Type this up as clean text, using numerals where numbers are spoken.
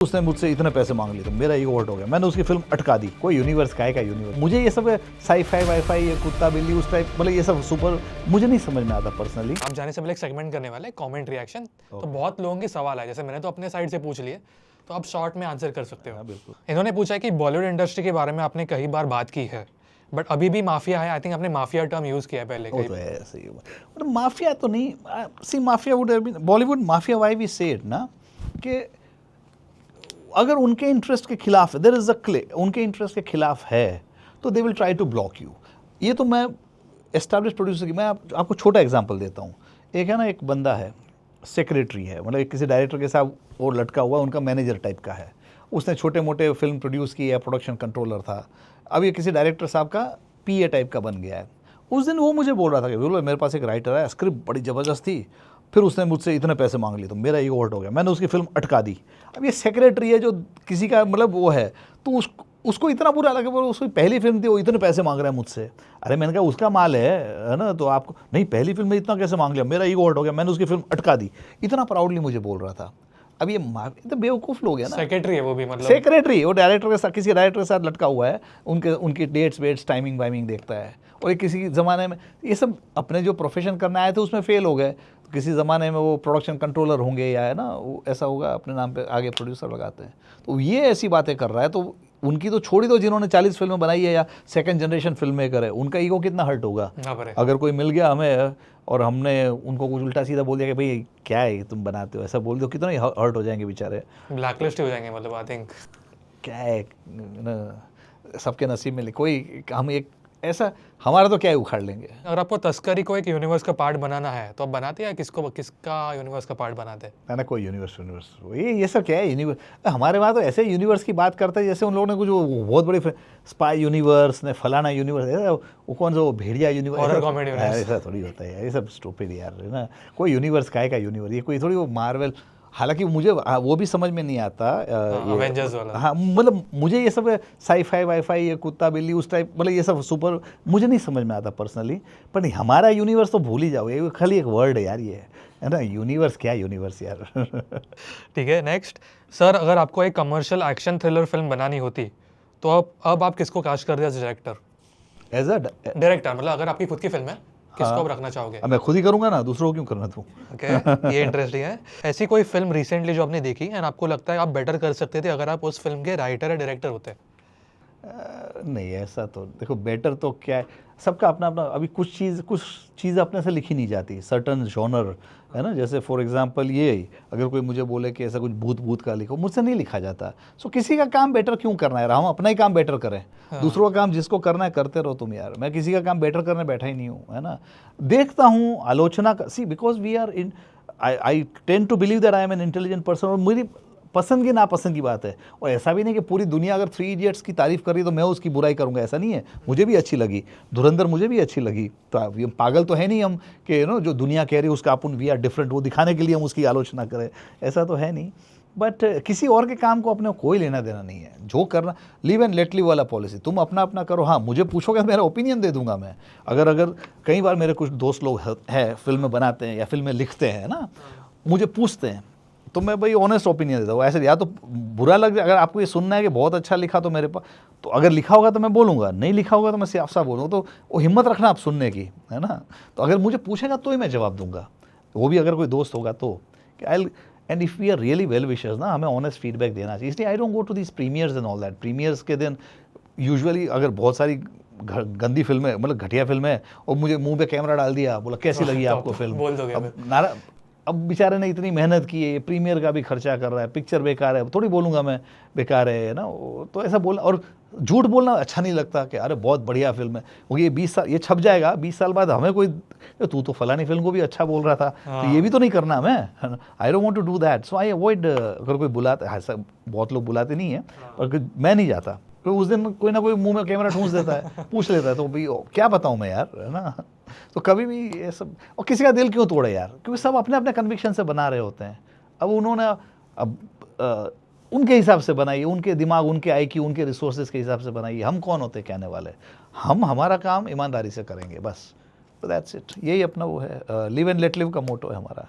उसने मुझसे इतने पैसे मांग लिए तो मेरा ईगो हर्ट हो गया। मैंने उसकी फिल्म अटका दी। कोई यूनिवर्स का है क्या यूनिवर्स? मुझे ये सब साई-फाई वाई-फाई ये कुत्ता बिल्ली उस टाइप मतलब ये सब सुपर मुझे नहीं समझ में आता पर्सनली। हम जाने से पहले एक सेगमेंट करने वाले कमेंट रिएक्शन। तो बहुत लोगों के सवाल आए, जैसे मैंने तो अपने साइड से पूछ लिए, तो आप शॉर्ट में आंसर कर सकते हो। बिल्कुल। इन्होंने पूछा है कि बॉलीवुड इंडस्ट्री के बारे में आपने कई बार बात की है, बट अभी भी माफिया है। आई थिंक आपने माफिया टर्म यूज किया है पहले वो कहीं तो पे। है सही मतलब माफिया तो नहीं see mafia would have been Bollywood mafia why we say it ना कि अगर उनके इंटरेस्ट के खिलाफ है, देयर इज अ क्ले उनके इंटरेस्ट के खिलाफ है तो they will try to block you. ये तो मैं एस्टैब्लिश प्रोड्यूसर की मैं आपको छोटा एग्जांपल देता हूँ। एक है ना, एक बंदा है सेक्रेटरी है, मतलब किसी डायरेक्टर के साथ वो लटका हुआ, उनका मैनेजर टाइप का है। उसने छोटे मोटे फिल्म प्रोड्यूस की है, प्रोडक्शन कंट्रोलर था। अब ये किसी डायरेक्टर साहब का पीए टाइप का बन गया है। उस दिन वो मुझे बोल रहा था कि बोलो मेरे पास एक राइटर है, स्क्रिप्ट बड़ी ज़बरदस्त थी, फिर उसने मुझसे इतने पैसे मांग लिए तो मेरा ईगो हर्ट हो गया। मैंने उसकी फिल्म अटका दी। अब ये सेक्रेटरी है जो किसी का मतलब वो है, तो उसको इतना बुरा लगा, उसकी पहली फिल्म थी, वो इतने पैसे मांग रहा है मुझसे। अरे मैंने कहा उसका माल है ना, तो आपको नहीं, पहली फिल्म में इतना कैसे मांग लिया? मेरा ईगो हर्ट हो गया, मैंने उसकी फिल्म अटका दी। इतना प्राउडली मुझे बोल रहा था। अब ये तो बेवकूफ़ लोग हैं ना। सेक्रेटरी है वो भी, मतलब सेक्रेटरी वो डायरेक्टर के साथ किसी डायरेक्टर के साथ लटका हुआ है, उनकी डेट्स वेट्स टाइमिंग वाइमिंग देखता है। और किसी ज़माने में ये सब अपने जो प्रोफेशन करने आए थे उसमें फेल हो गए, तो किसी ज़माने में वो प्रोडक्शन कंट्रोलर होंगे या है ना, वो ऐसा होगा अपने नाम पे आगे प्रोड्यूसर लगाते हैं। तो ये ऐसी बातें कर रहा है, तो उनकी तो छोड़ी दो जिन्होंने 40 फिल्में बनाई है या सेकंड जनरेशन फिल्म मेकर है, उनका ईगो कितना हर्ट होगा अगर कोई मिल गया हमें और हमने उनको कुछ उल्टा सीधा बोल दिया कि भाई क्या है तुम बनाते हो, ऐसा बोल दो, कितना हर्ट हो जाएंगे बेचारे, ब्लैकलिस्ट हो जाएंगे। मतलब आई थिंक क्या है ना, सबके नसीब में कोई हम एक ऐसा हमारा तो क्या है उखाड़ लेंगे। अगर आपको तस्करी को एक यूनिवर्स का पार्ट बनाना है तो आप बनाते हैं, किसका यूनिवर्स का पार्ट बनाते हैं? ना कोई यूनिवर्स ये सब क्या है यूनिवर्स? हमारे वहाँ तो ऐसे यूनिवर्स की बात करते हैं जैसे उन लोगों ने कुछ वो बहुत बड़ी स्पाई यूनिवर्स ने फलाना यूनिवर्स, वो कौन सा वो भेड़िया यूनिवर्स, हॉरर कॉमेडी ऐसा थोड़ी होता है यार, ये सब स्टूपिड यार है ना। कोई यूनिवर्स का यूनिवर्स, ये कोई थोड़ी वो मार्वल, हालांकि मुझे वो भी समझ में नहीं आता अवेंजर्स वाला। हाँ मतलब मुझे ये सब साई-फाई वाई-फाई ये कुत्ता बिल्ली उस टाइप मतलब ये सब सुपर मुझे नहीं समझ में आता पर्सनली। पर नहीं, हमारा यूनिवर्स तो भूल ही जाओ, ये खाली एक वर्ड है यार, ये है ना यूनिवर्स, क्या यूनिवर्स यार। ठीक है, नेक्स्ट सर, अगर आपको एक कमर्शियल एक्शन थ्रिलर फिल्म बनानी होती तो अब आप किसको कास्ट कर रहे as director? As a director मतलब अगर आपकी खुद की फिल्म है, किसको आप रखना चाहोगे? मैं खुद ही करूंगा ना, दूसरों को क्यों करना तू? ओके, ये इंटरेस्टिंग है। ऐसी कोई फिल्म रिसेंटली जो आपने देखी एंड आपको लगता है आप बेटर कर सकते थे अगर आप उस फिल्म के राइटर या डायरेक्टर होते? नहीं ऐसा तो देखो, बेटर तो क्या है, सबका अपना अपना, अभी कुछ चीज़ अपने से लिखी नहीं जाती, सर्टन जॉनर है ना। जैसे फॉर एग्जांपल ये अगर कोई मुझे बोले कि ऐसा कुछ भूत का लिखो, मुझसे नहीं लिखा जाता। सो किसी का काम बेटर क्यों करना है, हम अपना ही काम बेटर करें। दूसरों का काम जिसको करना है करते रहो तुम यार, मैं किसी का काम बेटर करने बैठा ही नहीं हूँ, है ना। देखता हूँ आलोचना see because we are in I tend to believe that I am an intelligent person, और मेरी पसंद की नापसंद की बात है। और ऐसा भी नहीं कि पूरी दुनिया अगर 3 इडियट्स की तारीफ कर रही तो मैं उसकी बुराई करूंगा, ऐसा नहीं है। मुझे भी अच्छी लगी, धुरंधर मुझे भी अच्छी लगी, तो ये पागल तो है नहीं हम कि नो जो दुनिया कह रही है उसका अपन वी आर डिफरेंट, वो दिखाने के लिए हम उसकी आलोचना करें, ऐसा तो है नहीं। बट किसी और के काम को अपने कोई लेना देना नहीं है, जो करना लिव एंड लेट लिव वाला पॉलिसी, तुम अपना अपना करो। हाँ मुझे पूछोगे मेरा ओपिनियन दे दूंगा मैं। अगर कई बार मेरे कुछ दोस्त लोग हैं फिल्में बनाते हैं या फिल्में लिखते हैं ना, मुझे पूछते हैं तो मैं भाई ऑनेस्ट ओपिनियन देता हूँ। ऐसे या तो बुरा लग जाए, अगर आपको ये सुनना है कि बहुत अच्छा लिखा तो मेरे पास, तो अगर लिखा होगा तो मैं बोलूँगा, नहीं लिखा होगा तो मैं साफ साफ बोलूँगा। तो वो हिम्मत रखना आप सुनने की, है ना। तो अगर मुझे पूछेगा तो ही मैं जवाब दूंगा, वो भी अगर कोई दोस्त होगा तो। And if we are really well wishers ना, हमें ऑनेस्ट फीडबैक देना चाहिए। इसलिए I don't go to this premieres and all that. Premieres के दिन यूजुअली अगर बहुत सारी गंदी फिल्में मतलब घटिया फिल्में और मुझे मुंह पे कैमरा डाल दिया, बोला कैसी लगी आपको फिल्म, बोल दोगे? अब बेचारे ने इतनी मेहनत की है, प्रीमियर का भी खर्चा कर रहा है, पिक्चर बेकार है, थोड़ी बोलूँगा मैं बेकार है ना। तो ऐसा बोलना और झूठ बोलना अच्छा नहीं लगता कि अरे बहुत बढ़िया फिल्म है, वो ये 20 साल ये छप जाएगा, 20 साल बाद हमें कोई तू तो फलानी फिल्म को भी अच्छा बोल रहा था, तो ये भी तो नहीं करना हमें। I don't want to do that, so I avoid. अगर कोई बुलाता है, बहुत लोग बुलाते नहीं है, और मैं नहीं जाता, तो उस दिन कोई ना कोई मुंह में कैमरा ठूंस देता है, पूछ लेता है, तो भाई क्या बताऊँ मैं यार, है ना। तो कभी भी ये सब, और किसी का दिल क्यों तोड़े यार, क्योंकि सब अपने अपने कन्विक्शन से बना रहे होते हैं। अब उन्होंने उनके हिसाब से बनाई, उनके दिमाग, उनके IQ, उनके रिसोर्सेज के हिसाब से बनाई। हम कौन होते कहने वाले? हम हमारा काम ईमानदारी से करेंगे बस, तो दैट्स इट। यही अपना वो है, लिव एंड लेट लिव का मोटो है हमारा।